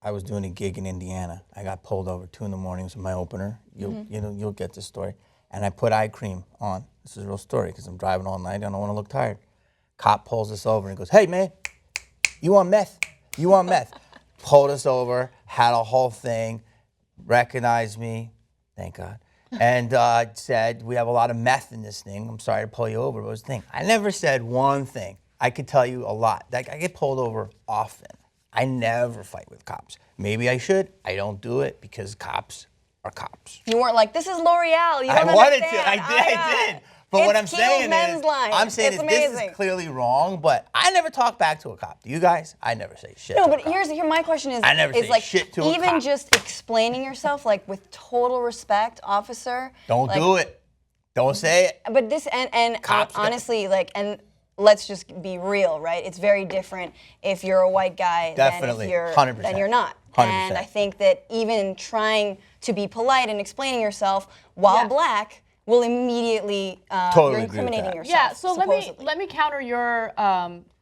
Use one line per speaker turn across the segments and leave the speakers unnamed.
I was doing a gig in Indiana. I got pulled over 2 in the morning. It was my opener. You'll get this story. And I put eye cream on. This is a real story because I'm driving all night. I don't want to look tired. Cop pulls us over and goes, "Hey man, you want meth? You want meth?" Pulled us over, had a whole thing, recognized me, thank God, and said, "We have a lot of meth in this thing. I'm sorry to pull you over." What was the thing? I never said one thing. I could tell you a lot. Like, I get pulled over often. I never fight with cops. Maybe I should. I don't do it because cops are cops.
You weren't like, "This is L'Oreal. You don't
I wanted
understand."
to. I did. But what I'm saying is, this is clearly wrong. But I never talk back to a cop. Do you guys? I never say shit.
No,
to
but
a cop.
here my question is,
I never say
like,
shit to a
even
cop.
just explaining yourself, like, with total respect, officer.
Don't do it. Don't say it.
But this and honestly, like, and let's just be real, right? It's very different if you're a white guy
Definitely.
than if you're
100%.
than you're not.
100%.
And I think that even trying to be polite and explaining yourself while black will immediately
Totally
you're
agree with
incriminating
that.
yourself.
Yeah, so
supposedly.
let me counter your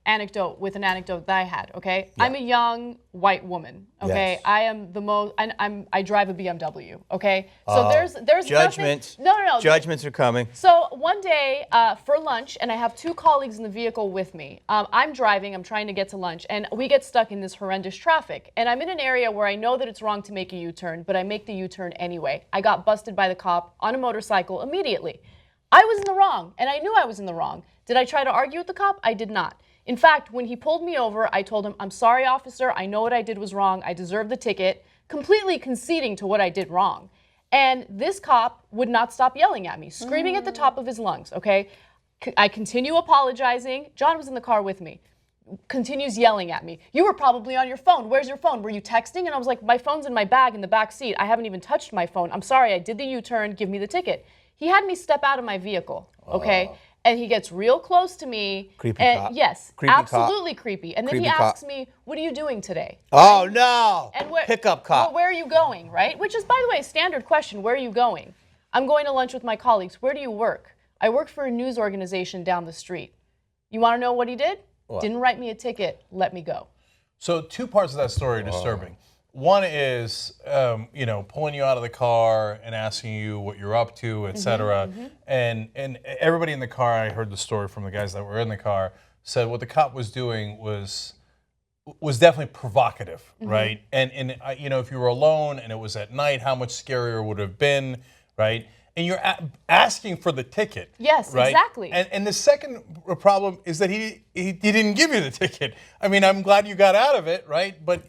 anecdote with an anecdote that I had. Okay,
Yeah.
I'm a young white woman. Okay,
Yes.
I am the most. I drive a BMW. Okay, so there's
judgments.
Nothing, no.
Judgments are coming.
So one day for lunch, and I have 2 colleagues in the vehicle with me. I'm driving, I'm trying to get to lunch, and we get stuck in this horrendous traffic. And I'm in an area where I know that it's wrong to make a U-turn, but I make the U-turn anyway. I got busted by the cop on a motorcycle immediately. I was in the wrong, and I knew I was in the wrong. Did I try to argue with the cop? I did not. In fact, when he pulled me over, I told him, "I'm sorry, officer, I know what I did was wrong, I deserve the ticket," completely conceding to what I did wrong. And this cop would not stop yelling at me, screaming at the top of his lungs, okay? I continue apologizing. John was in the car with me. Continues yelling at me. "You were probably on your phone. Where's your phone? Were you texting?" And I was like, "My phone's in my bag in the back seat. I haven't even touched my phone. I'm sorry, I did the U-turn. Give me the ticket." He had me step out of my vehicle, okay? And he gets real close to me.
Creepy
and
cop.
Yes,
Creepy
absolutely
cop.
creepy. And then
Creepy
he
cop.
asks me, "What are you doing today?"
Oh no!
And where,
Pickup cop.
Well, where are you going, right? Which is, by the way, a standard question. Where are you going? "I'm going to lunch with my colleagues." "Where do you work?" "I work for a news organization down the street." You want to know what he did?
What?
Didn't write me a ticket. Let me go.
So 2 parts of that story are disturbing. One is, pulling you out of the car and asking you what you're up to, et cetera. And everybody in the car, I heard the story from the guys that were in the car, said what the cop was doing was definitely provocative, right? And if you were alone and it was at night, how much scarier would it have been, right? And you're asking for the ticket.
Yes,
right?
exactly.
And the second problem is that he didn't give you the ticket. I mean, I'm glad you got out of it, right? But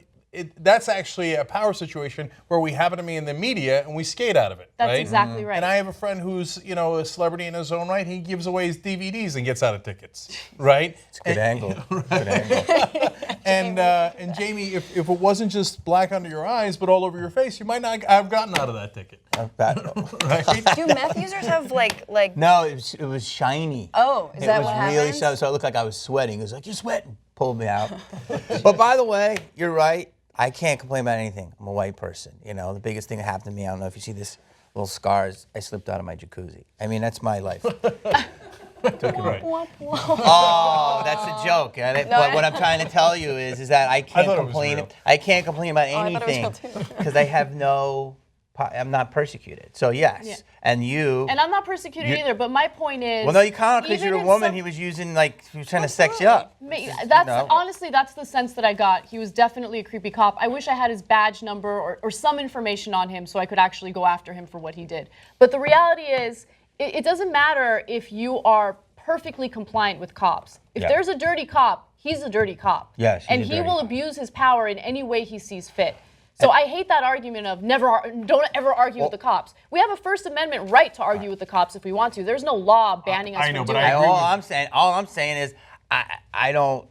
that's actually a power situation where we happen to be in the media and we skate out of it.
That's
right?
exactly right.
And I have a friend who's a celebrity in his own right. He gives away his DVDs and gets out of tickets, right?
It's a good angle. Good angle.
And Jamie, if it wasn't just black under your eyes but all over your face, you might not have gotten out of that ticket. Right?
Do meth users have like?
No, it was shiny.
Oh, is that
it was
what
really
happens?
so it looked like I was sweating. It was like, "You're sweating." Pulled me out. But by the way, you're right. I can't complain about anything. I'm a white person. The biggest thing that happened to me, I don't know if you see this little scars, I slipped out of my jacuzzi. I mean, that's my life.
Right.
Oh, that's a joke. But what I'm trying to tell you is that I can't
thought it was
complain.
real.
I can't complain about
I thought it was real
anything
too.
because I'm not persecuted. So yes,
Yeah.
and you.
And I'm not persecuted either, but my point is...
Well, no, you can't because
even
you're a
if
woman.
some-
He was using he was trying to sex you up.
That's
No.
honestly, that's the sense that I got. He was definitely a creepy cop. I wish I had his badge number or some information on him so I could actually go after him for what he did. But the reality is, it doesn't matter if you are perfectly compliant with cops. If
Yeah.
there's a dirty cop, he's a dirty cop.
Yes, he's
and
a
he
dirty
will
cop.
abuse his power in any way he sees fit. So I hate that argument of don't ever argue with the cops. We have a First Amendment right to argue with the cops if we want to. There's no law banning us
I know,
from
but
doing it.
All I'm saying is I don't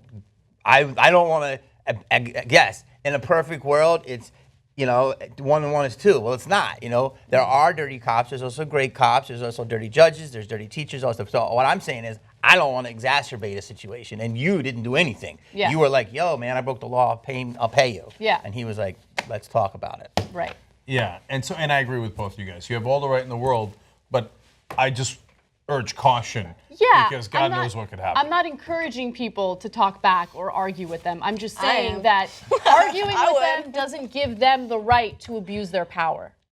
want to guess. In a perfect world, it's 1 and 1 is 2. Well, it's not. There are dirty cops. There's also great cops. There's also dirty judges. There's dirty teachers. All stuff. So what I'm saying is I don't want to exacerbate a situation, and you didn't do anything.
Yeah.
You were like, "Yo, man, I broke the law. I'll pay you."
Yeah.
And he was like, "Let's talk about it."
Right.
Yeah, and I agree with both of you guys. You have all the right in the world, but I just urge caution.
Yeah,
Because God knows what could happen.
I'm not encouraging people to talk back or argue with them. I'm just saying
am.
that arguing
I
with
would.
them doesn't give them the right to abuse their power.